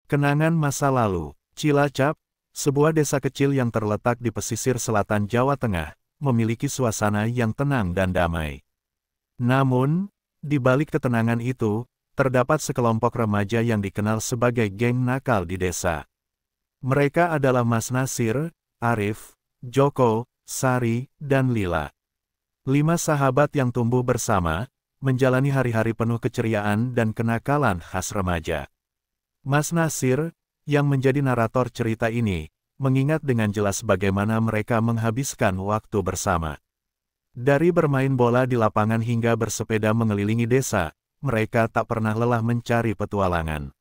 Kenangan masa lalu. Cilacap, sebuah desa kecil yang terletak di pesisir selatan Jawa Tengah, memiliki suasana yang tenang dan damai. Namun, di balik ketenangan itu, terdapat sekelompok remaja yang dikenal sebagai geng nakal di desa. Mereka adalah Mas Nasir, Arif, Joko, Sari, dan Lila. 5 sahabat yang tumbuh bersama, menjalani hari-hari penuh keceriaan dan kenakalan khas remaja. Mas Nasir, yang menjadi narator cerita ini, mengingat dengan jelas bagaimana mereka menghabiskan waktu bersama. Dari bermain bola di lapangan hingga bersepeda mengelilingi desa, mereka tak pernah lelah mencari petualangan.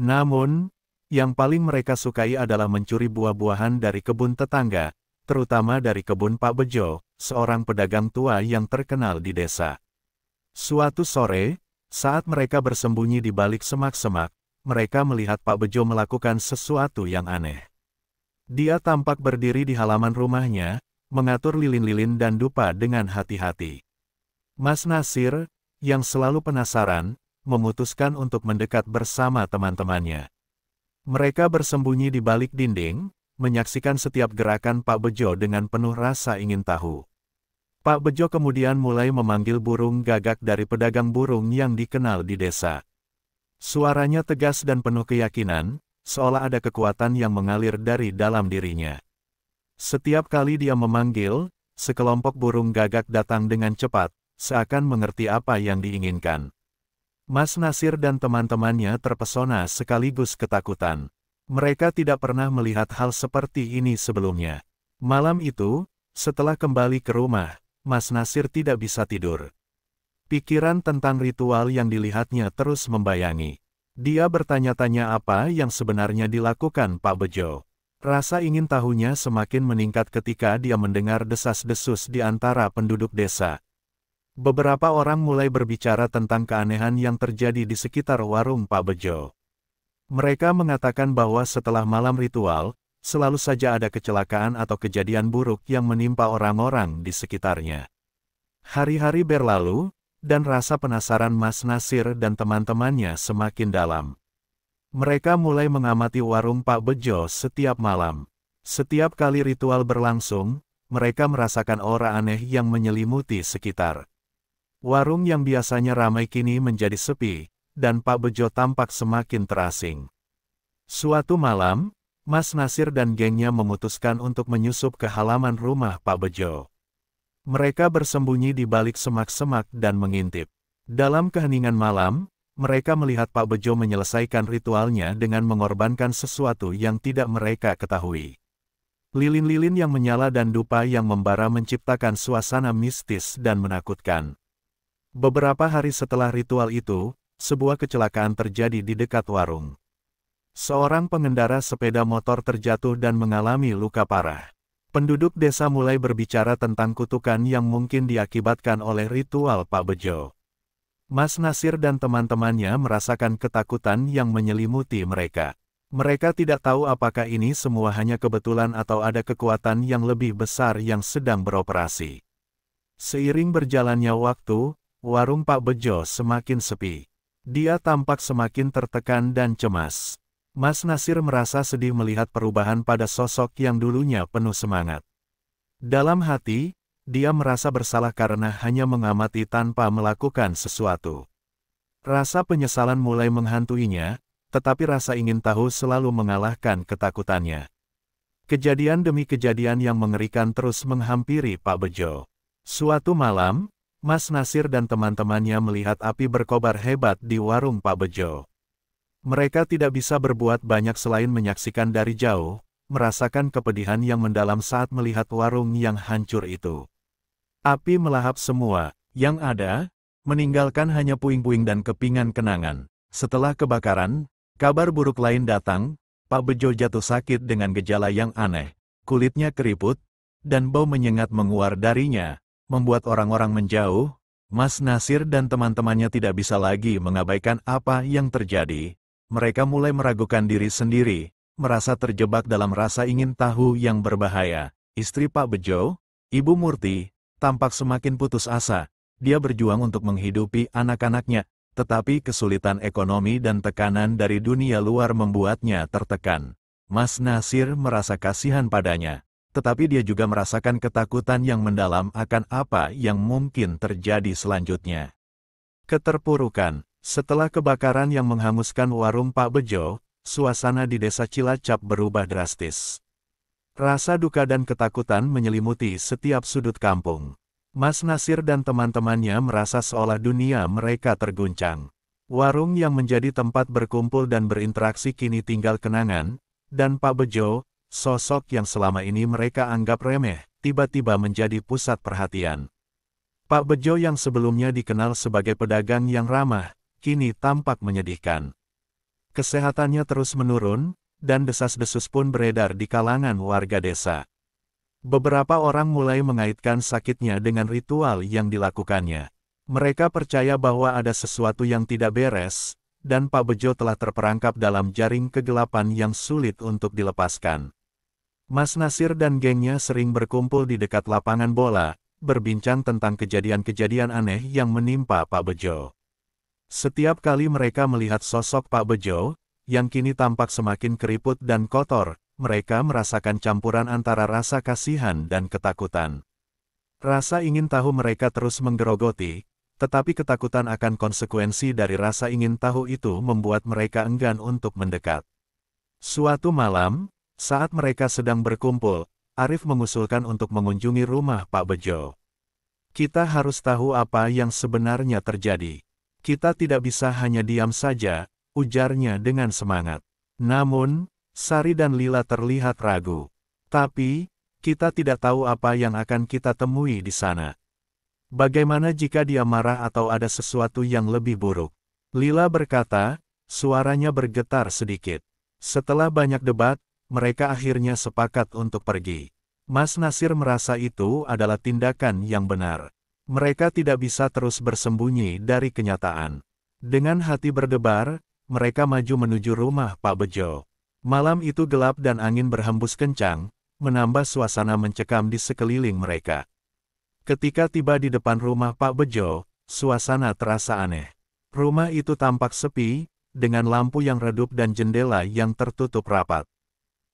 Namun, yang paling mereka sukai adalah mencuri buah-buahan dari kebun tetangga, terutama dari kebun Pak Bejo, seorang pedagang tua yang terkenal di desa. Suatu sore, saat mereka bersembunyi di balik semak-semak, mereka melihat Pak Bejo melakukan sesuatu yang aneh. Dia tampak berdiri di halaman rumahnya, mengatur lilin-lilin dan dupa dengan hati-hati. Mas Nasir, yang selalu penasaran, memutuskan untuk mendekat bersama teman-temannya. Mereka bersembunyi di balik dinding, menyaksikan setiap gerakan Pak Bejo dengan penuh rasa ingin tahu. Pak Bejo kemudian mulai memanggil burung gagak dari pedagang burung yang dikenal di desa. Suaranya tegas dan penuh keyakinan, seolah ada kekuatan yang mengalir dari dalam dirinya. Setiap kali dia memanggil, sekelompok burung gagak datang dengan cepat, seakan mengerti apa yang diinginkan. Mas Nasir dan teman-temannya terpesona sekaligus ketakutan. Mereka tidak pernah melihat hal seperti ini sebelumnya. Malam itu, setelah kembali ke rumah, Mas Nasir tidak bisa tidur. Pikiran tentang ritual yang dilihatnya terus membayangi. Dia bertanya-tanya apa yang sebenarnya dilakukan Pak Bejo. Rasa ingin tahunya semakin meningkat ketika dia mendengar desas-desus di antara penduduk desa. Beberapa orang mulai berbicara tentang keanehan yang terjadi di sekitar warung Pak Bejo. Mereka mengatakan bahwa setelah malam ritual, selalu saja ada kecelakaan atau kejadian buruk yang menimpa orang-orang di sekitarnya. Hari-hari berlalu, dan rasa penasaran Mas Nasir dan teman-temannya semakin dalam. Mereka mulai mengamati warung Pak Bejo setiap malam. Setiap kali ritual berlangsung, mereka merasakan aura aneh yang menyelimuti sekitar. Warung yang biasanya ramai kini menjadi sepi, dan Pak Bejo tampak semakin terasing. Suatu malam, Mas Nasir dan gengnya memutuskan untuk menyusup ke halaman rumah Pak Bejo. Mereka bersembunyi di balik semak-semak dan mengintip. Dalam keheningan malam, mereka melihat Pak Bejo menyelesaikan ritualnya dengan mengorbankan sesuatu yang tidak mereka ketahui. Lilin-lilin yang menyala dan dupa yang membara menciptakan suasana mistis dan menakutkan. Beberapa hari setelah ritual itu, sebuah kecelakaan terjadi di dekat warung. Seorang pengendara sepeda motor terjatuh dan mengalami luka parah. Penduduk desa mulai berbicara tentang kutukan yang mungkin diakibatkan oleh ritual Pak Bejo. Mas Nasir dan teman-temannya merasakan ketakutan yang menyelimuti mereka. Mereka tidak tahu apakah ini semua hanya kebetulan atau ada kekuatan yang lebih besar yang sedang beroperasi. Seiring berjalannya waktu, warung Pak Bejo semakin sepi. Dia tampak semakin tertekan dan cemas. Mas Nasir merasa sedih melihat perubahan pada sosok yang dulunya penuh semangat. Dalam hati, dia merasa bersalah karena hanya mengamati tanpa melakukan sesuatu. Rasa penyesalan mulai menghantuinya, tetapi rasa ingin tahu selalu mengalahkan ketakutannya. Kejadian demi kejadian yang mengerikan terus menghampiri Pak Bejo. Suatu malam, Mas Nasir dan teman-temannya melihat api berkobar hebat di warung Pak Bejo. Mereka tidak bisa berbuat banyak selain menyaksikan dari jauh, merasakan kepedihan yang mendalam saat melihat warung yang hancur itu. Api melahap semua, yang ada, meninggalkan hanya puing-puing dan kepingan kenangan. Setelah kebakaran, kabar buruk lain datang, Pak Bejo jatuh sakit dengan gejala yang aneh, kulitnya keriput, dan bau menyengat menguar darinya, membuat orang-orang menjauh. Mas Nasir dan teman-temannya tidak bisa lagi mengabaikan apa yang terjadi. Mereka mulai meragukan diri sendiri, merasa terjebak dalam rasa ingin tahu yang berbahaya. Istri Pak Bejo, Ibu Murti, tampak semakin putus asa. Dia berjuang untuk menghidupi anak-anaknya, Tetapi kesulitan ekonomi dan tekanan dari dunia luar membuatnya tertekan. Mas Nasir merasa kasihan padanya, tetapi dia juga merasakan ketakutan yang mendalam akan apa yang mungkin terjadi selanjutnya. Keterpurukan. Setelah kebakaran yang menghanguskan warung Pak Bejo, suasana di desa Cilacap berubah drastis. Rasa duka dan ketakutan menyelimuti setiap sudut kampung. Mas Nasir dan teman-temannya merasa seolah dunia mereka terguncang. Warung yang menjadi tempat berkumpul dan berinteraksi kini tinggal kenangan, dan Pak Bejo, sosok yang selama ini mereka anggap remeh, tiba-tiba menjadi pusat perhatian. Pak Bejo yang sebelumnya dikenal sebagai pedagang yang ramah, kini tampak menyedihkan. Kesehatannya terus menurun, dan desas-desus pun beredar di kalangan warga desa. Beberapa orang mulai mengaitkan sakitnya dengan ritual yang dilakukannya. Mereka percaya bahwa ada sesuatu yang tidak beres, dan Pak Bejo telah terperangkap dalam jaring kegelapan yang sulit untuk dilepaskan. Mas Nasir dan gengnya sering berkumpul di dekat lapangan bola, berbincang tentang kejadian-kejadian aneh yang menimpa Pak Bejo. Setiap kali mereka melihat sosok Pak Bejo, yang kini tampak semakin keriput dan kotor, mereka merasakan campuran antara rasa kasihan dan ketakutan. Rasa ingin tahu mereka terus menggerogoti, tetapi ketakutan akan konsekuensi dari rasa ingin tahu itu membuat mereka enggan untuk mendekat. Suatu malam, saat mereka sedang berkumpul, Arif mengusulkan untuk mengunjungi rumah Pak Bejo. Kita harus tahu apa yang sebenarnya terjadi. Kita tidak bisa hanya diam saja, ujarnya dengan semangat. Namun, Sari dan Lila terlihat ragu. Tapi, kita tidak tahu apa yang akan kita temui di sana. Bagaimana jika dia marah atau ada sesuatu yang lebih buruk? Lila berkata, suaranya bergetar sedikit. Setelah banyak debat, mereka akhirnya sepakat untuk pergi. Mas Nasir merasa itu adalah tindakan yang benar. Mereka tidak bisa terus bersembunyi dari kenyataan. Dengan hati berdebar, mereka maju menuju rumah Pak Bejo. Malam itu gelap dan angin berhembus kencang, menambah suasana mencekam di sekeliling mereka. Ketika tiba di depan rumah Pak Bejo, suasana terasa aneh. Rumah itu tampak sepi, dengan lampu yang redup dan jendela yang tertutup rapat.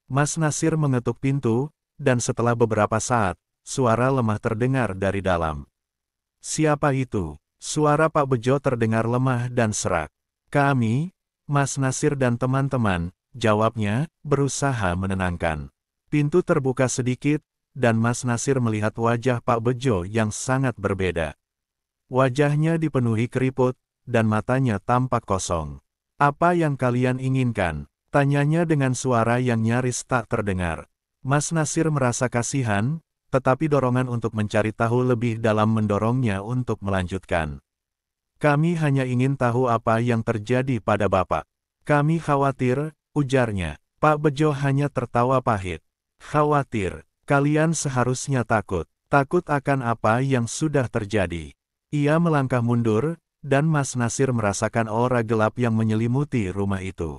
Mas Nasir mengetuk pintu, dan setelah beberapa saat, suara lemah terdengar dari dalam. Siapa itu? Suara Pak Bejo terdengar lemah dan serak. Kami, Mas Nasir dan teman-teman, jawabnya, berusaha menenangkan. Pintu terbuka sedikit, dan Mas Nasir melihat wajah Pak Bejo yang sangat berbeda. Wajahnya dipenuhi keriput, dan matanya tampak kosong. Apa yang kalian inginkan? Tanyanya dengan suara yang nyaris tak terdengar. Mas Nasir merasa kasihan, tetapi dorongan untuk mencari tahu lebih dalam mendorongnya untuk melanjutkan. Kami hanya ingin tahu apa yang terjadi pada Bapak. Kami khawatir, ujarnya. Pak Bejo hanya tertawa pahit. Khawatir, kalian seharusnya takut. Takut akan apa yang sudah terjadi. Ia melangkah mundur, dan Mas Nasir merasakan aura gelap yang menyelimuti rumah itu.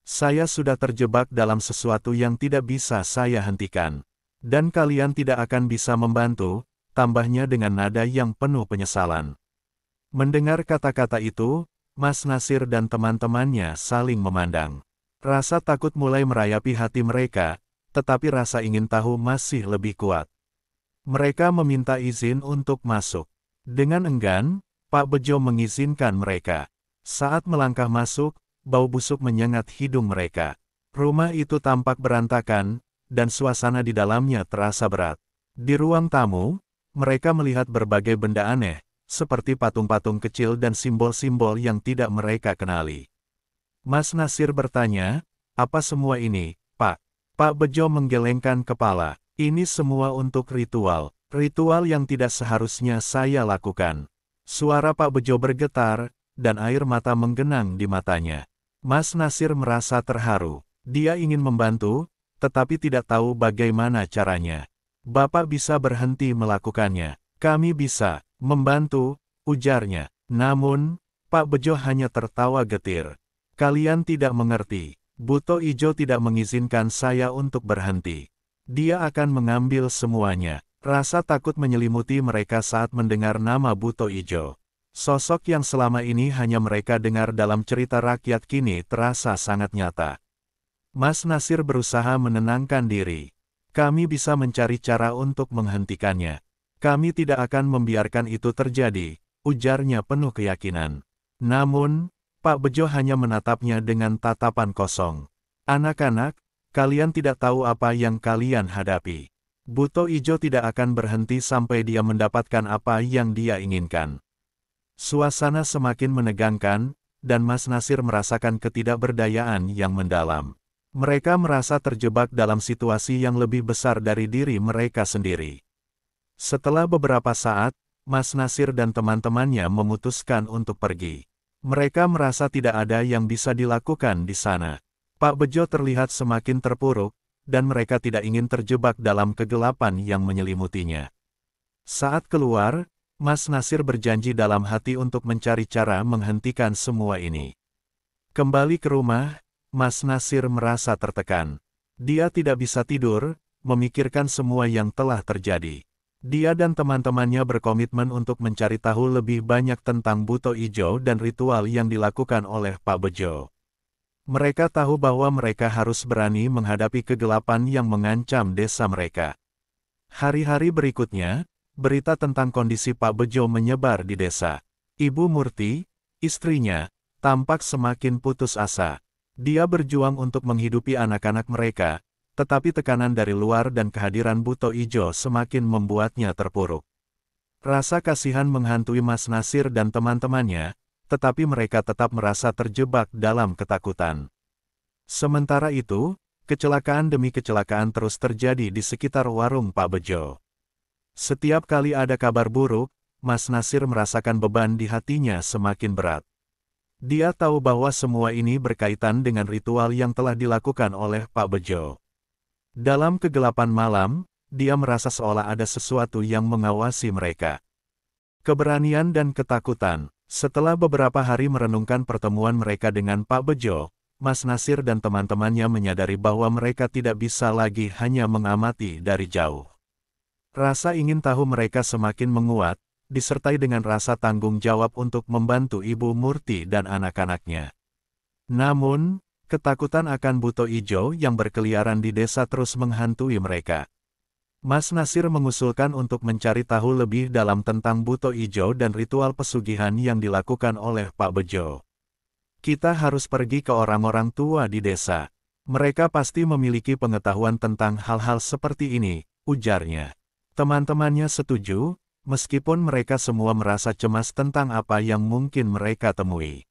Saya sudah terjebak dalam sesuatu yang tidak bisa saya hentikan. Dan kalian tidak akan bisa membantu, tambahnya dengan nada yang penuh penyesalan. Mendengar kata-kata itu, Mas Nasir dan teman-temannya saling memandang. Rasa takut mulai merayapi hati mereka, tetapi rasa ingin tahu masih lebih kuat. Mereka meminta izin untuk masuk. Dengan enggan, Pak Bejo mengizinkan mereka. Saat melangkah masuk, bau busuk menyengat hidung mereka. Rumah itu tampak berantakan, dan suasana di dalamnya terasa berat. Di ruang tamu, mereka melihat berbagai benda aneh, seperti patung-patung kecil dan simbol-simbol yang tidak mereka kenali. Mas Nasir bertanya, apa semua ini, Pak? Pak Bejo menggelengkan kepala. Ini semua untuk ritual. Ritual yang tidak seharusnya saya lakukan. Suara Pak Bejo bergetar, dan air mata menggenang di matanya. Mas Nasir merasa terharu. Dia ingin membantu, tetapi tidak tahu bagaimana caranya. Bapak bisa berhenti melakukannya. Kami bisa membantu, ujarnya. Namun, Pak Bejo hanya tertawa getir. Kalian tidak mengerti. Buto Ijo tidak mengizinkan saya untuk berhenti. Dia akan mengambil semuanya. Rasa takut menyelimuti mereka saat mendengar nama Buto Ijo. Sosok yang selama ini hanya mereka dengar dalam cerita rakyat kini terasa sangat nyata. Mas Nasir berusaha menenangkan diri. Kami bisa mencari cara untuk menghentikannya. Kami tidak akan membiarkan itu terjadi, ujarnya penuh keyakinan. Namun, Pak Bejo hanya menatapnya dengan tatapan kosong. Anak-anak, kalian tidak tahu apa yang kalian hadapi. Buto Ijo tidak akan berhenti sampai dia mendapatkan apa yang dia inginkan. Suasana semakin menegangkan, dan Mas Nasir merasakan ketidakberdayaan yang mendalam. Mereka merasa terjebak dalam situasi yang lebih besar dari diri mereka sendiri. Setelah beberapa saat, Mas Nasir dan teman-temannya memutuskan untuk pergi. Mereka merasa tidak ada yang bisa dilakukan di sana. Pak Bejo terlihat semakin terpuruk, dan mereka tidak ingin terjebak dalam kegelapan yang menyelimutinya. Saat keluar, Mas Nasir berjanji dalam hati untuk mencari cara menghentikan semua ini. Kembali ke rumah, Mas Nasir merasa tertekan. Dia tidak bisa tidur, memikirkan semua yang telah terjadi. Dia dan teman-temannya berkomitmen untuk mencari tahu lebih banyak tentang Buto Ijo dan ritual yang dilakukan oleh Pak Bejo. Mereka tahu bahwa mereka harus berani menghadapi kegelapan yang mengancam desa mereka. Hari-hari berikutnya, berita tentang kondisi Pak Bejo menyebar di desa. Ibu Murti, istrinya, tampak semakin putus asa. Dia berjuang untuk menghidupi anak-anak mereka, tetapi tekanan dari luar dan kehadiran Buto Ijo semakin membuatnya terpuruk. Rasa kasihan menghantui Mas Nasir dan teman-temannya, tetapi mereka tetap merasa terjebak dalam ketakutan. Sementara itu, kecelakaan demi kecelakaan terus terjadi di sekitar warung Pak Bejo. Setiap kali ada kabar buruk, Mas Nasir merasakan beban di hatinya semakin berat. Dia tahu bahwa semua ini berkaitan dengan ritual yang telah dilakukan oleh Pak Bejo. Dalam kegelapan malam, dia merasa seolah ada sesuatu yang mengawasi mereka. Keberanian dan ketakutan. Setelah beberapa hari merenungkan pertemuan mereka dengan Pak Bejo, Mas Nasir dan teman-temannya menyadari bahwa mereka tidak bisa lagi hanya mengamati dari jauh. Rasa ingin tahu mereka semakin menguat, disertai dengan rasa tanggung jawab untuk membantu Ibu Murti dan anak-anaknya. Namun, ketakutan akan Buto Ijo yang berkeliaran di desa terus menghantui mereka. Mas Nasir mengusulkan untuk mencari tahu lebih dalam tentang Buto Ijo dan ritual pesugihan yang dilakukan oleh Pak Bejo. Kita harus pergi ke orang-orang tua di desa. Mereka pasti memiliki pengetahuan tentang hal-hal seperti ini, ujarnya. Teman-temannya setuju, meskipun mereka semua merasa cemas tentang apa yang mungkin mereka temui.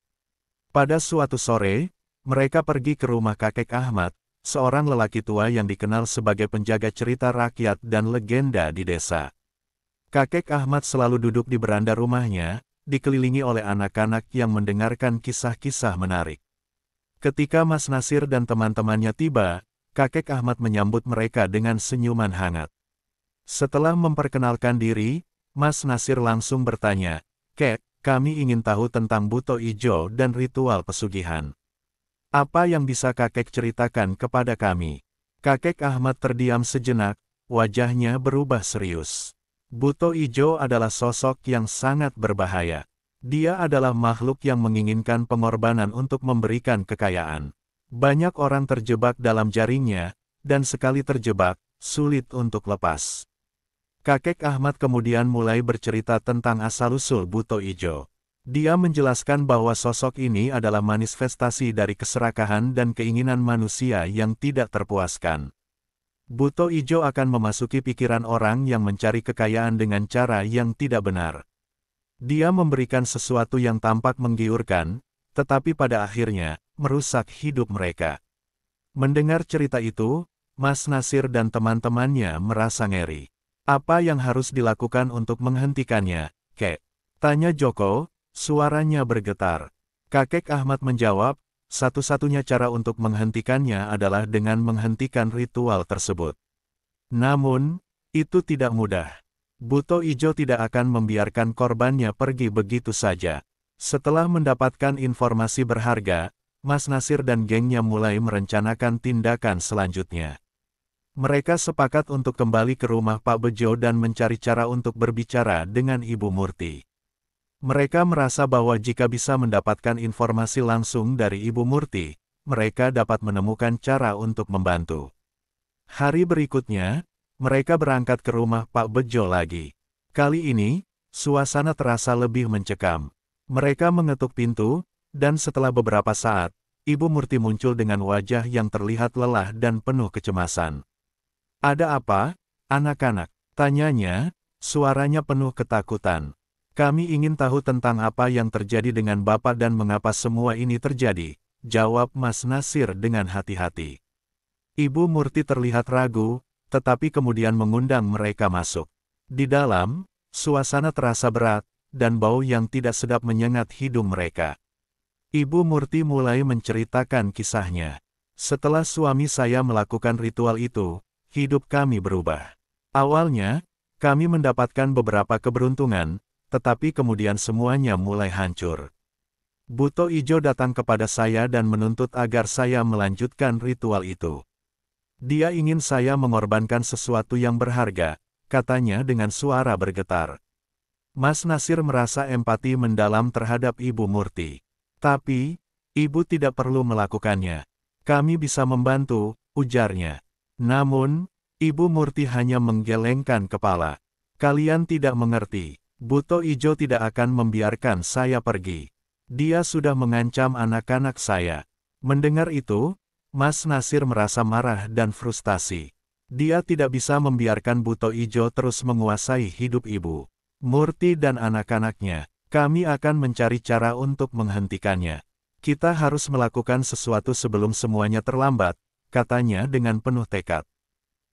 Pada suatu sore, mereka pergi ke rumah kakek Ahmad, seorang lelaki tua yang dikenal sebagai penjaga cerita rakyat dan legenda di desa. Kakek Ahmad selalu duduk di beranda rumahnya, dikelilingi oleh anak-anak yang mendengarkan kisah-kisah menarik. Ketika Mas Nasir dan teman-temannya tiba, kakek Ahmad menyambut mereka dengan senyuman hangat. Setelah memperkenalkan diri, Mas Nasir langsung bertanya, "Kek, kami ingin tahu tentang Buto Ijo dan ritual pesugihan. Apa yang bisa kakek ceritakan kepada kami?" Kakek Ahmad terdiam sejenak, wajahnya berubah serius. Buto Ijo adalah sosok yang sangat berbahaya. Dia adalah makhluk yang menginginkan pengorbanan untuk memberikan kekayaan. Banyak orang terjebak dalam jaringnya, dan sekali terjebak, sulit untuk lepas. Kakek Ahmad kemudian mulai bercerita tentang asal-usul Buto Ijo. Dia menjelaskan bahwa sosok ini adalah manifestasi dari keserakahan dan keinginan manusia yang tidak terpuaskan. Buto Ijo akan memasuki pikiran orang yang mencari kekayaan dengan cara yang tidak benar. Dia memberikan sesuatu yang tampak menggiurkan, tetapi pada akhirnya, merusak hidup mereka. Mendengar cerita itu, Mas Nasir dan teman-temannya merasa ngeri. Apa yang harus dilakukan untuk menghentikannya, Kek? Tanya Joko, suaranya bergetar. Kakek Ahmad menjawab, satu-satunya cara untuk menghentikannya adalah dengan menghentikan ritual tersebut. Namun, itu tidak mudah. Buto Ijo tidak akan membiarkan korbannya pergi begitu saja. Setelah mendapatkan informasi berharga, Mas Nasir dan gengnya mulai merencanakan tindakan selanjutnya. Mereka sepakat untuk kembali ke rumah Pak Bejo dan mencari cara untuk berbicara dengan Ibu Murti. Mereka merasa bahwa jika bisa mendapatkan informasi langsung dari Ibu Murti, mereka dapat menemukan cara untuk membantu. Hari berikutnya, mereka berangkat ke rumah Pak Bejo lagi. Kali ini, suasana terasa lebih mencekam. Mereka mengetuk pintu, dan setelah beberapa saat, Ibu Murti muncul dengan wajah yang terlihat lelah dan penuh kecemasan. "Ada apa, anak-anak?" tanyanya, suaranya penuh ketakutan. "Kami ingin tahu tentang apa yang terjadi dengan Bapak dan mengapa semua ini terjadi," jawab Mas Nasir dengan hati-hati. Ibu Murti terlihat ragu, tetapi kemudian mengundang mereka masuk. Di dalam, suasana terasa berat, dan bau yang tidak sedap menyengat hidung mereka. Ibu Murti mulai menceritakan kisahnya. "Setelah suami saya melakukan ritual itu, hidup kami berubah. Awalnya, kami mendapatkan beberapa keberuntungan, tetapi kemudian semuanya mulai hancur. Buto Ijo datang kepada saya dan menuntut agar saya melanjutkan ritual itu. Dia ingin saya mengorbankan sesuatu yang berharga," katanya dengan suara bergetar. Mas Nasir merasa empati mendalam terhadap Ibu Murti. "Tapi, Ibu tidak perlu melakukannya. Kami bisa membantu," ujarnya. Namun, Ibu Murti hanya menggelengkan kepala. "Kalian tidak mengerti. Buto Ijo tidak akan membiarkan saya pergi. Dia sudah mengancam anak-anak saya." Mendengar itu, Mas Nasir merasa marah dan frustasi. Dia tidak bisa membiarkan Buto Ijo terus menguasai hidup Ibu Murti dan anak-anaknya. "Kami akan mencari cara untuk menghentikannya. Kita harus melakukan sesuatu sebelum semuanya terlambat," katanya dengan penuh tekad.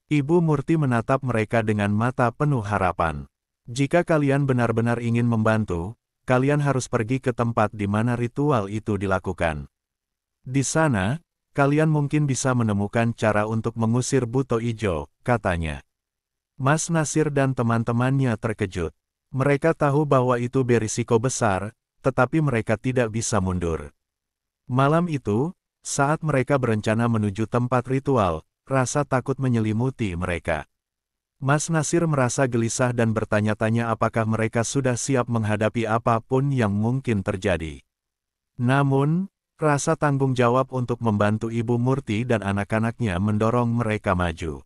Ibu Murti menatap mereka dengan mata penuh harapan. "Jika kalian benar-benar ingin membantu, kalian harus pergi ke tempat di mana ritual itu dilakukan. Di sana, kalian mungkin bisa menemukan cara untuk mengusir Buto Ijo," katanya. Mas Nasir dan teman-temannya terkejut. Mereka tahu bahwa itu berisiko besar, tetapi mereka tidak bisa mundur. Malam itu, saat mereka berencana menuju tempat ritual, rasa takut menyelimuti mereka. Mas Nasir merasa gelisah dan bertanya-tanya apakah mereka sudah siap menghadapi apapun yang mungkin terjadi. Namun, rasa tanggung jawab untuk membantu Ibu Murti dan anak-anaknya mendorong mereka maju.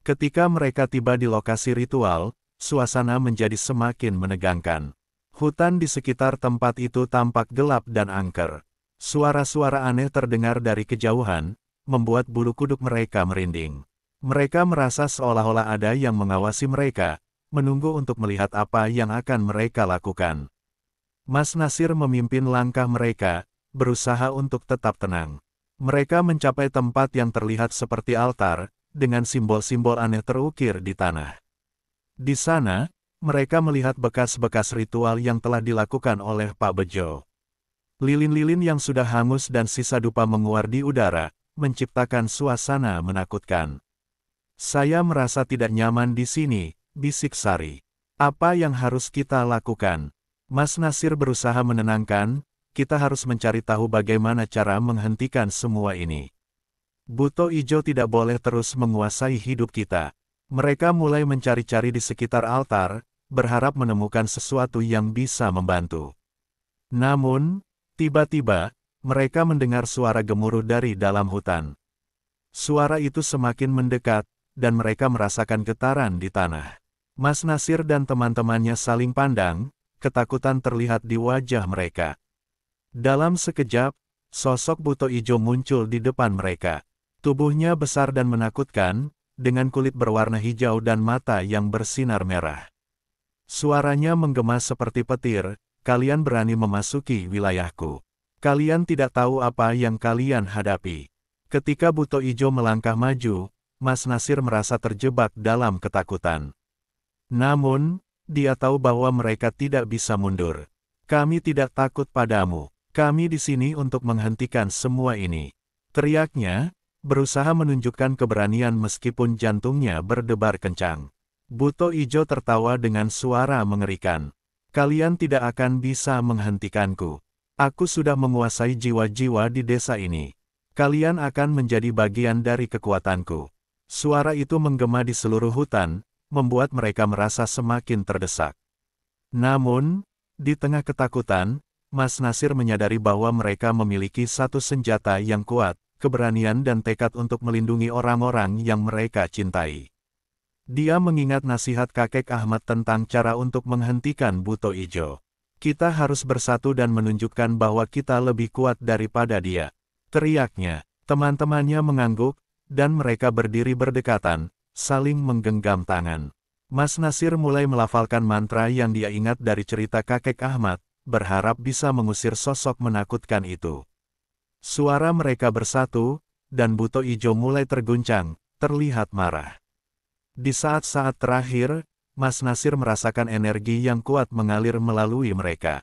Ketika mereka tiba di lokasi ritual, suasana menjadi semakin menegangkan. Hutan di sekitar tempat itu tampak gelap dan angker. Suara-suara aneh terdengar dari kejauhan, membuat bulu kuduk mereka merinding. Mereka merasa seolah-olah ada yang mengawasi mereka, menunggu untuk melihat apa yang akan mereka lakukan. Mas Nasir memimpin langkah mereka, berusaha untuk tetap tenang. Mereka mencapai tempat yang terlihat seperti altar, dengan simbol-simbol aneh terukir di tanah. Di sana, mereka melihat bekas-bekas ritual yang telah dilakukan oleh Pak Bejo. Lilin-lilin yang sudah hangus dan sisa dupa menguar di udara, menciptakan suasana menakutkan. "Saya merasa tidak nyaman di sini," bisik Sari. "Apa yang harus kita lakukan?" Mas Nasir berusaha menenangkan, "Kita harus mencari tahu bagaimana cara menghentikan semua ini. Buto Ijo tidak boleh terus menguasai hidup kita." Mereka mulai mencari-cari di sekitar altar, berharap menemukan sesuatu yang bisa membantu. Namun, tiba-tiba, mereka mendengar suara gemuruh dari dalam hutan. Suara itu semakin mendekat, dan mereka merasakan getaran di tanah. Mas Nasir dan teman-temannya saling pandang, ketakutan terlihat di wajah mereka. Dalam sekejap, sosok Buto Ijo muncul di depan mereka. Tubuhnya besar dan menakutkan, dengan kulit berwarna hijau dan mata yang bersinar merah. Suaranya menggema seperti petir, "Kalian berani memasuki wilayahku. Kalian tidak tahu apa yang kalian hadapi." Ketika Buto Ijo melangkah maju, Mas Nasir merasa terjebak dalam ketakutan. Namun, dia tahu bahwa mereka tidak bisa mundur. "Kami tidak takut padamu. Kami di sini untuk menghentikan semua ini," teriaknya, berusaha menunjukkan keberanian meskipun jantungnya berdebar kencang. Buto Ijo tertawa dengan suara mengerikan. "Kalian tidak akan bisa menghentikanku. Aku sudah menguasai jiwa-jiwa di desa ini. Kalian akan menjadi bagian dari kekuatanku." Suara itu menggema di seluruh hutan, membuat mereka merasa semakin terdesak. Namun, Di tengah ketakutan, Mas Nasir menyadari bahwa mereka memiliki satu senjata yang kuat, keberanian dan tekad untuk melindungi orang-orang yang mereka cintai. Dia mengingat nasihat kakek Ahmad tentang cara untuk menghentikan Buto Ijo. Kita harus bersatu dan menunjukkan bahwa kita lebih kuat daripada dia. Teriaknya, teman-temannya mengangguk, dan mereka berdiri berdekatan, saling menggenggam tangan. Mas Nasir mulai melafalkan mantra yang dia ingat dari cerita kakek Ahmad, berharap bisa mengusir sosok menakutkan itu. Suara mereka bersatu, dan Buto Ijo mulai terguncang, terlihat marah. Di saat-saat terakhir, Mas Nasir merasakan energi yang kuat mengalir melalui mereka.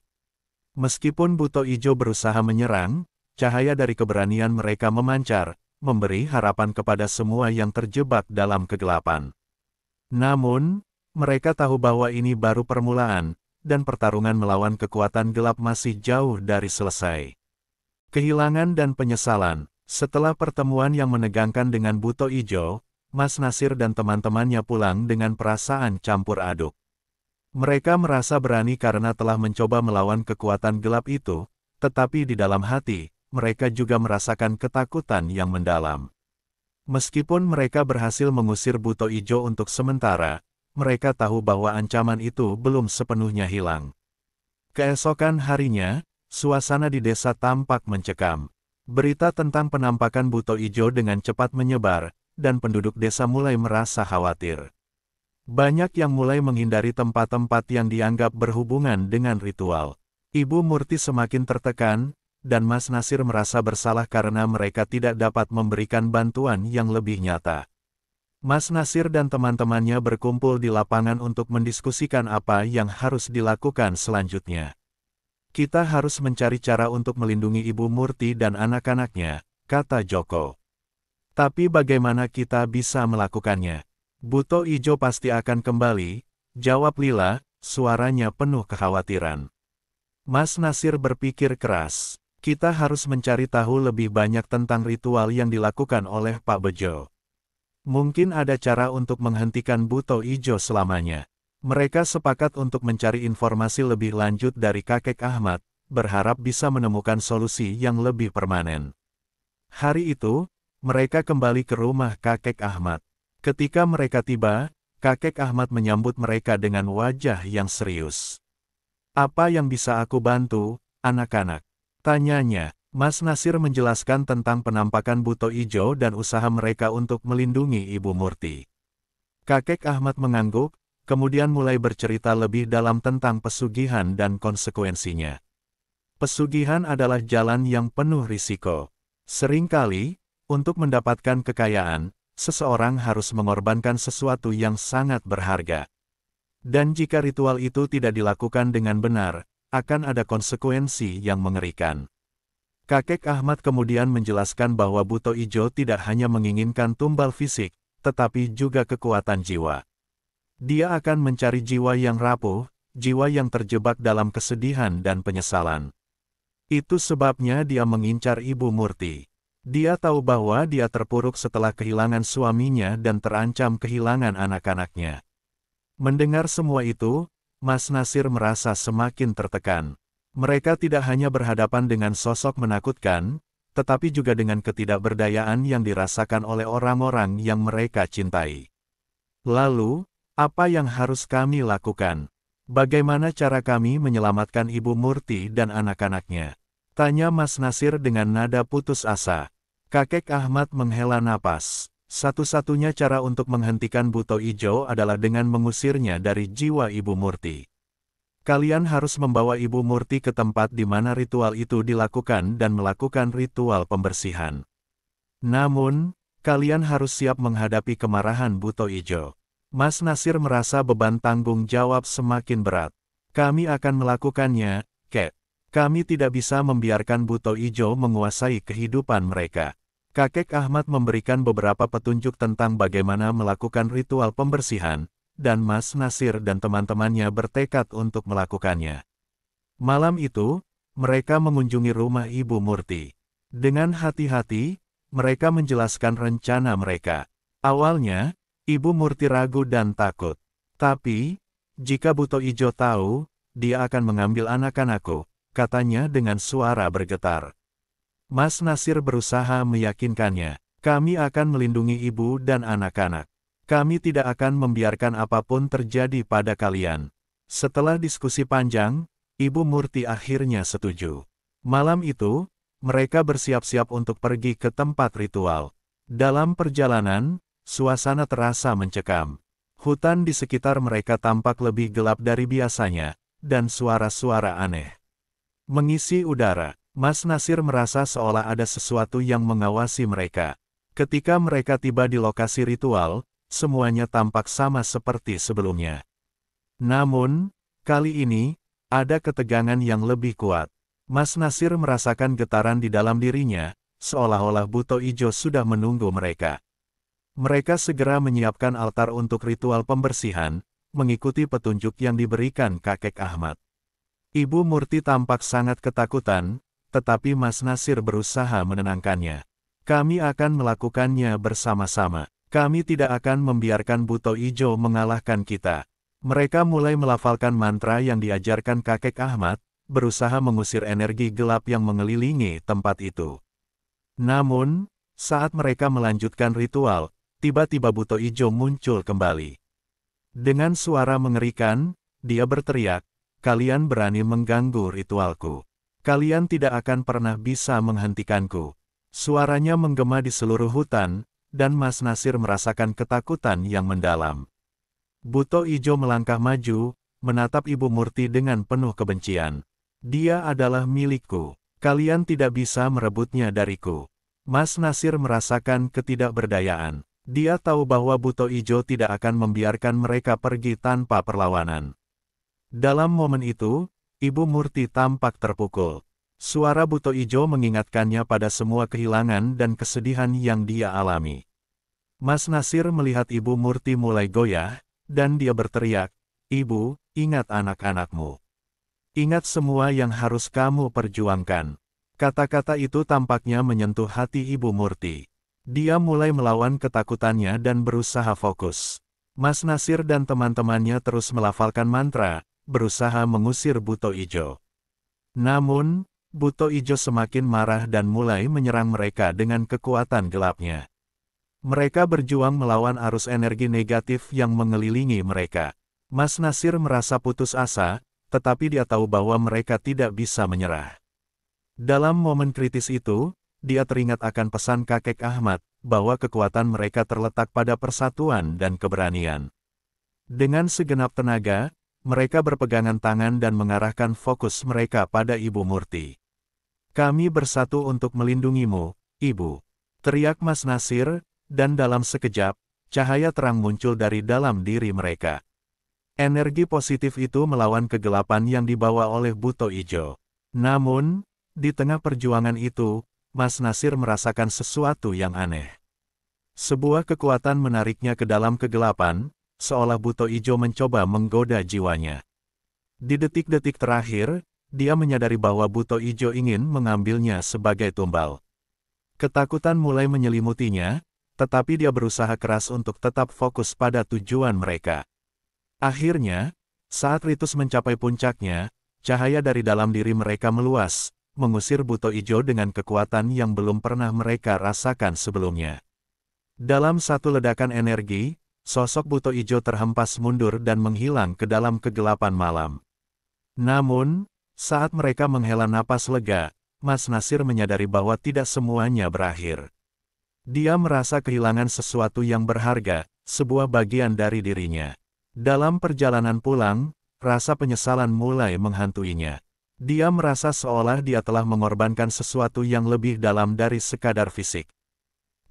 Meskipun Buto Ijo berusaha menyerang, cahaya dari keberanian mereka memancar, memberi harapan kepada semua yang terjebak dalam kegelapan. Namun, mereka tahu bahwa ini baru permulaan, dan pertarungan melawan kekuatan gelap masih jauh dari selesai. Kehilangan dan penyesalan. Setelah pertemuan yang menegangkan dengan Buto Ijo, Mas Nasir dan teman-temannya pulang dengan perasaan campur aduk. Mereka merasa berani karena telah mencoba melawan kekuatan gelap itu, tetapi di dalam hati, mereka juga merasakan ketakutan yang mendalam. Meskipun mereka berhasil mengusir Buto Ijo untuk sementara, mereka tahu bahwa ancaman itu belum sepenuhnya hilang. Keesokan harinya, suasana di desa tampak mencekam. Berita tentang penampakan Buto Ijo dengan cepat menyebar, dan penduduk desa mulai merasa khawatir. Banyak yang mulai menghindari tempat-tempat yang dianggap berhubungan dengan ritual. Ibu Murti semakin tertekan, dan Mas Nasir merasa bersalah karena mereka tidak dapat memberikan bantuan yang lebih nyata. Mas Nasir dan teman-temannya berkumpul di lapangan untuk mendiskusikan apa yang harus dilakukan selanjutnya. Kita harus mencari cara untuk melindungi Ibu Murti dan anak-anaknya, kata Joko. Tapi bagaimana kita bisa melakukannya? Buto Ijo pasti akan kembali, jawab Lila, suaranya penuh kekhawatiran. Mas Nasir berpikir keras. Kita harus mencari tahu lebih banyak tentang ritual yang dilakukan oleh Pak Bejo. Mungkin ada cara untuk menghentikan Buto Ijo selamanya. Mereka sepakat untuk mencari informasi lebih lanjut dari kakek Ahmad, berharap bisa menemukan solusi yang lebih permanen. Hari itu, mereka kembali ke rumah kakek Ahmad. Ketika mereka tiba, kakek Ahmad menyambut mereka dengan wajah yang serius. "Apa yang bisa aku bantu, anak-anak?" tanyanya. Mas Nasir menjelaskan tentang penampakan Buto Ijo dan usaha mereka untuk melindungi Ibu Murti. Kakek Ahmad mengangguk, kemudian mulai bercerita lebih dalam tentang pesugihan dan konsekuensinya. Pesugihan adalah jalan yang penuh risiko. Seringkali, untuk mendapatkan kekayaan, seseorang harus mengorbankan sesuatu yang sangat berharga. Dan jika ritual itu tidak dilakukan dengan benar, akan ada konsekuensi yang mengerikan. Kakek Ahmad kemudian menjelaskan bahwa Buto Ijo tidak hanya menginginkan tumbal fisik, tetapi juga kekuatan jiwa. Dia akan mencari jiwa yang rapuh, jiwa yang terjebak dalam kesedihan dan penyesalan. Itu sebabnya dia mengincar Ibu Murti. Dia tahu bahwa dia terpuruk setelah kehilangan suaminya dan terancam kehilangan anak-anaknya. Mendengar semua itu, Mas Nasir merasa semakin tertekan. Mereka tidak hanya berhadapan dengan sosok menakutkan, tetapi juga dengan ketidakberdayaan yang dirasakan oleh orang-orang yang mereka cintai. Lalu, apa yang harus kami lakukan? Bagaimana cara kami menyelamatkan Ibu Murti dan anak-anaknya? Tanya Mas Nasir dengan nada putus asa. Kakek Ahmad menghela napas. Satu-satunya cara untuk menghentikan Buto Ijo adalah dengan mengusirnya dari jiwa Ibu Murti. Kalian harus membawa Ibu Murti ke tempat di mana ritual itu dilakukan dan melakukan ritual pembersihan. Namun, kalian harus siap menghadapi kemarahan Buto Ijo. Mas Nasir merasa beban tanggung jawab semakin berat. Kami akan melakukannya, Kek. Kami tidak bisa membiarkan Buto Ijo menguasai kehidupan mereka. Kakek Ahmad memberikan beberapa petunjuk tentang bagaimana melakukan ritual pembersihan, dan Mas Nasir dan teman-temannya bertekad untuk melakukannya. Malam itu, mereka mengunjungi rumah Ibu Murti. Dengan hati-hati, mereka menjelaskan rencana mereka. Awalnya, Ibu Murti ragu dan takut. Tapi, jika Buto Ijo tahu, dia akan mengambil anak-anakku, katanya dengan suara bergetar. Mas Nasir berusaha meyakinkannya, kami akan melindungi ibu dan anak-anak. Kami tidak akan membiarkan apapun terjadi pada kalian. Setelah diskusi panjang, Ibu Murti akhirnya setuju. Malam itu, mereka bersiap-siap untuk pergi ke tempat ritual. Dalam perjalanan, suasana terasa mencekam. Hutan di sekitar mereka tampak lebih gelap dari biasanya, dan suara-suara aneh mengisi udara. Mas Nasir merasa seolah ada sesuatu yang mengawasi mereka. Ketika mereka tiba di lokasi ritual, semuanya tampak sama seperti sebelumnya. Namun, kali ini, ada ketegangan yang lebih kuat. Mas Nasir merasakan getaran di dalam dirinya, seolah-olah buto ijo sudah menunggu mereka. Mereka segera menyiapkan altar untuk ritual pembersihan, mengikuti petunjuk yang diberikan kakek Ahmad. Ibu Murti tampak sangat ketakutan, tetapi Mas Nasir berusaha menenangkannya. Kami akan melakukannya bersama-sama. Kami tidak akan membiarkan buto ijo mengalahkan kita. Mereka mulai melafalkan mantra yang diajarkan kakek Ahmad, berusaha mengusir energi gelap yang mengelilingi tempat itu. Namun, saat mereka melanjutkan ritual, tiba-tiba buto ijo muncul kembali. Dengan suara mengerikan, dia berteriak, "Kalian berani mengganggu ritualku. Kalian tidak akan pernah bisa menghentikanku." Suaranya menggema di seluruh hutan, dan Mas Nasir merasakan ketakutan yang mendalam. Buto ijo melangkah maju, menatap Ibu Murti dengan penuh kebencian. "Dia adalah milikku. Kalian tidak bisa merebutnya dariku." Mas Nasir merasakan ketidakberdayaan. Dia tahu bahwa buto ijo tidak akan membiarkan mereka pergi tanpa perlawanan. Dalam momen itu, Ibu Murti tampak terpukul. Suara buto ijo mengingatkannya pada semua kehilangan dan kesedihan yang dia alami. Mas Nasir melihat Ibu Murti mulai goyah, dan dia berteriak, "Ibu, ingat anak-anakmu. Ingat semua yang harus kamu perjuangkan." Kata-kata itu tampaknya menyentuh hati Ibu Murti. Dia mulai melawan ketakutannya dan berusaha fokus. Mas Nasir dan teman-temannya terus melafalkan mantra, berusaha mengusir buto ijo. Namun, buto ijo semakin marah dan mulai menyerang mereka dengan kekuatan gelapnya. Mereka berjuang melawan arus energi negatif yang mengelilingi mereka. Mas Nasir merasa putus asa, tetapi dia tahu bahwa mereka tidak bisa menyerah. Dalam momen kritis itu, dia teringat akan pesan kakek Ahmad, bahwa kekuatan mereka terletak pada persatuan dan keberanian. Dengan segenap tenaga, mereka berpegangan tangan dan mengarahkan fokus mereka pada Ibu Murti. "Kami bersatu untuk melindungimu, Ibu," teriak Mas Nasir, dan dalam sekejap, cahaya terang muncul dari dalam diri mereka. Energi positif itu melawan kegelapan yang dibawa oleh buto ijo. Namun, di tengah perjuangan itu, Mas Nasir merasakan sesuatu yang aneh. Sebuah kekuatan menariknya ke dalam kegelapan, seolah buto ijo mencoba menggoda jiwanya. Di detik-detik terakhir, dia menyadari bahwa buto ijo ingin mengambilnya sebagai tumbal. Ketakutan mulai menyelimutinya, tetapi dia berusaha keras untuk tetap fokus pada tujuan mereka. Akhirnya, saat ritus mencapai puncaknya, cahaya dari dalam diri mereka meluas, mengusir buto ijo dengan kekuatan yang belum pernah mereka rasakan sebelumnya. Dalam satu ledakan energi, sosok buto ijo terhempas mundur dan menghilang ke dalam kegelapan malam. Namun, saat mereka menghela napas lega, Mas Nasir menyadari bahwa tidak semuanya berakhir. Dia merasa kehilangan sesuatu yang berharga, sebuah bagian dari dirinya. Dalam perjalanan pulang, rasa penyesalan mulai menghantuinya. Dia merasa seolah dia telah mengorbankan sesuatu yang lebih dalam dari sekadar fisik.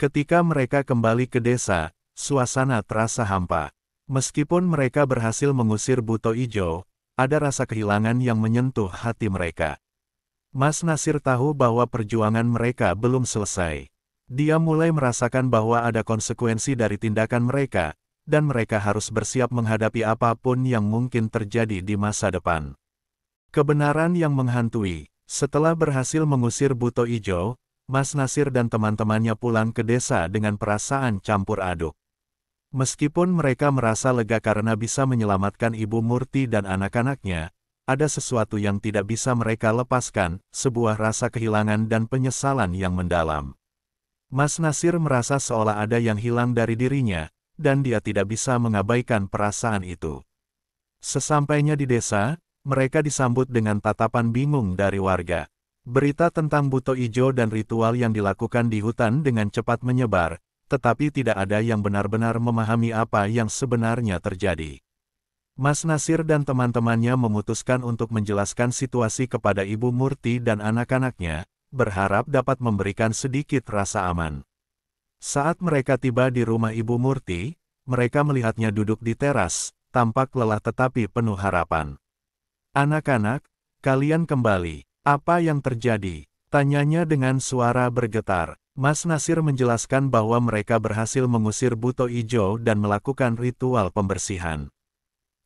Ketika mereka kembali ke desa, suasana terasa hampa. Meskipun mereka berhasil mengusir buto ijo, ada rasa kehilangan yang menyentuh hati mereka. Mas Nasir tahu bahwa perjuangan mereka belum selesai. Dia mulai merasakan bahwa ada konsekuensi dari tindakan mereka, dan mereka harus bersiap menghadapi apapun yang mungkin terjadi di masa depan. Kebenaran yang menghantui. Setelah berhasil mengusir buto ijo, Mas Nasir dan teman-temannya pulang ke desa dengan perasaan campur aduk. Meskipun mereka merasa lega karena bisa menyelamatkan Ibu Murti dan anak-anaknya, ada sesuatu yang tidak bisa mereka lepaskan, sebuah rasa kehilangan dan penyesalan yang mendalam. Mas Nasir merasa seolah ada yang hilang dari dirinya, dan dia tidak bisa mengabaikan perasaan itu. Sesampainya di desa, mereka disambut dengan tatapan bingung dari warga. Berita tentang Buto Ijo dan ritual yang dilakukan di hutan dengan cepat menyebar, tetapi tidak ada yang benar-benar memahami apa yang sebenarnya terjadi. Mas Nasir dan teman-temannya memutuskan untuk menjelaskan situasi kepada Ibu Murti dan anak-anaknya, berharap dapat memberikan sedikit rasa aman. Saat mereka tiba di rumah Ibu Murti, mereka melihatnya duduk di teras, tampak lelah tetapi penuh harapan. "Anak-anak, kalian kembali. Apa yang terjadi?" tanyanya dengan suara bergetar. Mas Nasir menjelaskan bahwa mereka berhasil mengusir Buto Ijo dan melakukan ritual pembersihan.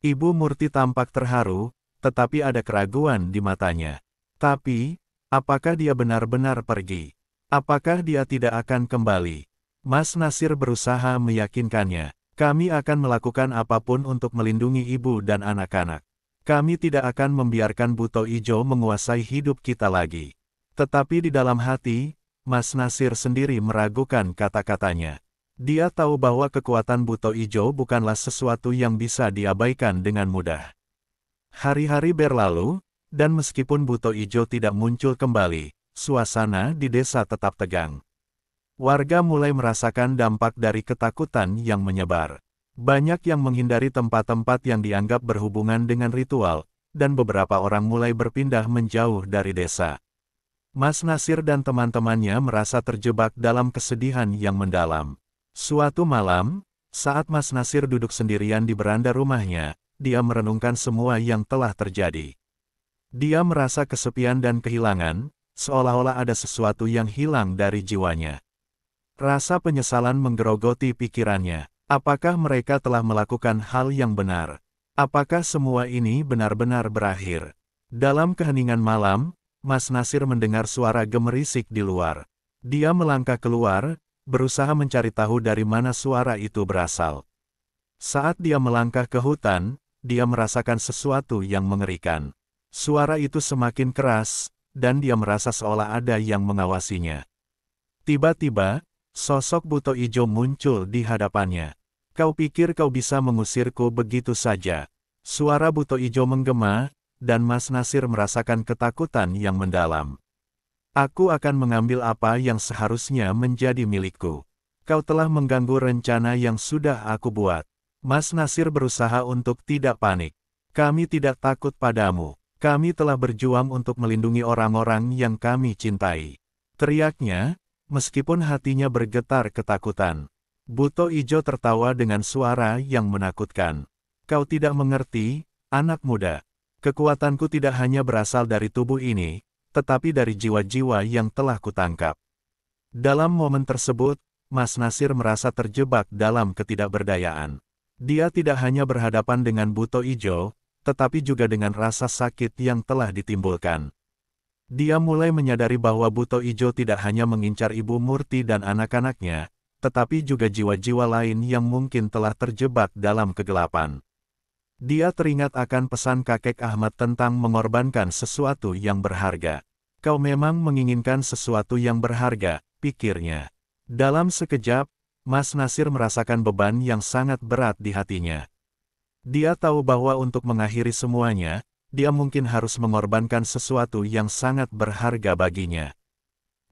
Ibu Murti tampak terharu, tetapi ada keraguan di matanya. "Tapi, apakah dia benar-benar pergi? Apakah dia tidak akan kembali?" Mas Nasir berusaha meyakinkannya. "Kami akan melakukan apapun untuk melindungi ibu dan anak-anak. Kami tidak akan membiarkan Buto Ijo menguasai hidup kita lagi." Tetapi di dalam hati, Mas Nasir sendiri meragukan kata-katanya. Dia tahu bahwa kekuatan Buto Ijo bukanlah sesuatu yang bisa diabaikan dengan mudah. Hari-hari berlalu, dan meskipun Buto Ijo tidak muncul kembali, suasana di desa tetap tegang. Warga mulai merasakan dampak dari ketakutan yang menyebar. Banyak yang menghindari tempat-tempat yang dianggap berhubungan dengan ritual, dan beberapa orang mulai berpindah menjauh dari desa. Mas Nasir dan teman-temannya merasa terjebak dalam kesedihan yang mendalam. Suatu malam, saat Mas Nasir duduk sendirian di beranda rumahnya, dia merenungkan semua yang telah terjadi. Dia merasa kesepian dan kehilangan, seolah-olah ada sesuatu yang hilang dari jiwanya. Rasa penyesalan menggerogoti pikirannya. Apakah mereka telah melakukan hal yang benar? Apakah semua ini benar-benar berakhir? Dalam keheningan malam, Mas Nasir mendengar suara gemerisik di luar. Dia melangkah keluar, berusaha mencari tahu dari mana suara itu berasal. Saat dia melangkah ke hutan, dia merasakan sesuatu yang mengerikan. Suara itu semakin keras, dan dia merasa seolah ada yang mengawasinya. Tiba-tiba, sosok Buto Ijo muncul di hadapannya. "Kau pikir kau bisa mengusirku begitu saja?" Suara Buto Ijo menggema, dan Mas Nasir merasakan ketakutan yang mendalam. "Aku akan mengambil apa yang seharusnya menjadi milikku. Kau telah mengganggu rencana yang sudah aku buat." Mas Nasir berusaha untuk tidak panik. "Kami tidak takut padamu. Kami telah berjuang untuk melindungi orang-orang yang kami cintai," teriaknya, meskipun hatinya bergetar ketakutan. Buto Ijo tertawa dengan suara yang menakutkan. "Kau tidak mengerti, anak muda. Kekuatanku tidak hanya berasal dari tubuh ini, tetapi dari jiwa-jiwa yang telah kutangkap." Dalam momen tersebut, Mas Nasir merasa terjebak dalam ketidakberdayaan. Dia tidak hanya berhadapan dengan Buto Ijo, tetapi juga dengan rasa sakit yang telah ditimbulkan. Dia mulai menyadari bahwa Buto Ijo tidak hanya mengincar Ibu Murti dan anak-anaknya, tetapi juga jiwa-jiwa lain yang mungkin telah terjebak dalam kegelapan. Dia teringat akan pesan kakek Ahmad tentang mengorbankan sesuatu yang berharga. "Kau memang menginginkan sesuatu yang berharga," pikirnya. Dalam sekejap, Mas Nasir merasakan beban yang sangat berat di hatinya. Dia tahu bahwa untuk mengakhiri semuanya, dia mungkin harus mengorbankan sesuatu yang sangat berharga baginya.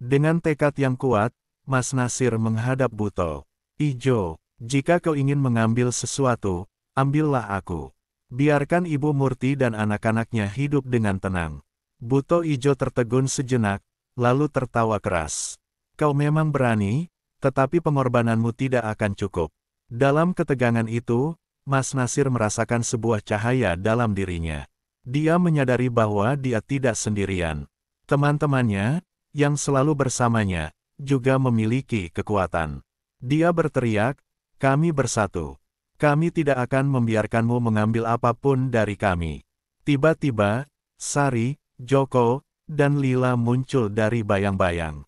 Dengan tekad yang kuat, Mas Nasir menghadap Buto Ijo. "Jika kau ingin mengambil sesuatu, ambillah aku. Biarkan Ibu Murti dan anak-anaknya hidup dengan tenang." Buto Ijo tertegun sejenak, lalu tertawa keras. "Kau memang berani, tetapi pengorbananmu tidak akan cukup." Dalam ketegangan itu, Mas Nasir merasakan sebuah cahaya dalam dirinya. Dia menyadari bahwa dia tidak sendirian. Teman-temannya, yang selalu bersamanya, juga memiliki kekuatan. Dia berteriak, "Kami bersatu. Kami tidak akan membiarkanmu mengambil apapun dari kami." Tiba-tiba, Sari, Joko, dan Lila muncul dari bayang-bayang.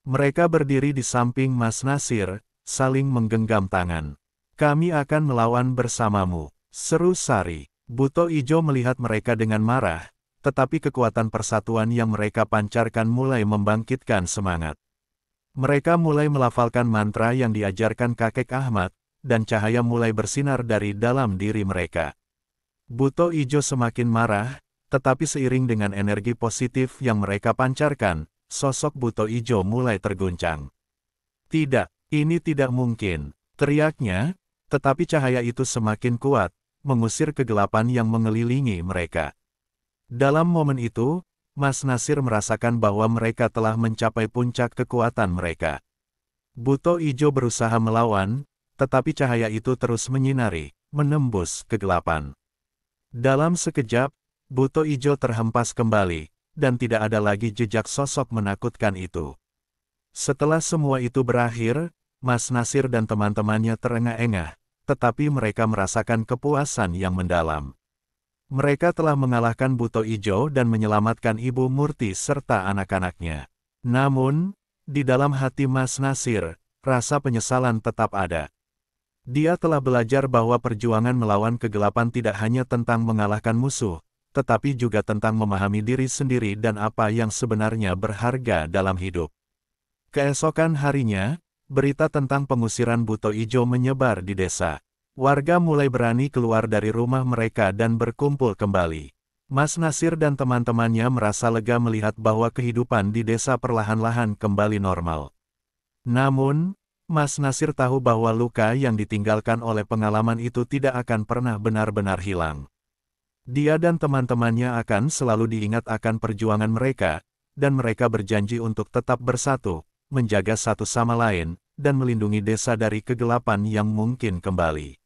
Mereka berdiri di samping Mas Nasir, saling menggenggam tangan. "Kami akan melawan bersamamu," seru Sari. Buto Ijo melihat mereka dengan marah, tetapi kekuatan persatuan yang mereka pancarkan mulai membangkitkan semangat. Mereka mulai melafalkan mantra yang diajarkan kakek Ahmad, dan cahaya mulai bersinar dari dalam diri mereka. Buto Ijo semakin marah, tetapi seiring dengan energi positif yang mereka pancarkan, sosok Buto Ijo mulai terguncang. Tidak, ini tidak mungkin, teriaknya, tetapi cahaya itu semakin kuat, mengusir kegelapan yang mengelilingi mereka. Dalam momen itu, Mas Nasir merasakan bahwa mereka telah mencapai puncak kekuatan mereka. Buto Ijo berusaha melawan, tetapi cahaya itu terus menyinari, menembus kegelapan. Dalam sekejap, Buto Ijo terhempas kembali, dan tidak ada lagi jejak sosok menakutkan itu. Setelah semua itu berakhir, Mas Nasir dan teman-temannya terengah-engah, tetapi mereka merasakan kepuasan yang mendalam. Mereka telah mengalahkan Buto Ijo dan menyelamatkan Ibu Murti serta anak-anaknya. Namun, di dalam hati Mas Nasir, rasa penyesalan tetap ada. Dia telah belajar bahwa perjuangan melawan kegelapan tidak hanya tentang mengalahkan musuh, tetapi juga tentang memahami diri sendiri dan apa yang sebenarnya berharga dalam hidup. Keesokan harinya, berita tentang pengusiran Buto Ijo menyebar di desa. Warga mulai berani keluar dari rumah mereka dan berkumpul kembali. Mas Nasir dan teman-temannya merasa lega melihat bahwa kehidupan di desa perlahan-lahan kembali normal. Namun, Mas Nasir tahu bahwa luka yang ditinggalkan oleh pengalaman itu tidak akan pernah benar-benar hilang. Dia dan teman-temannya akan selalu diingat akan perjuangan mereka, dan mereka berjanji untuk tetap bersatu, menjaga satu sama lain, dan melindungi desa dari kegelapan yang mungkin kembali.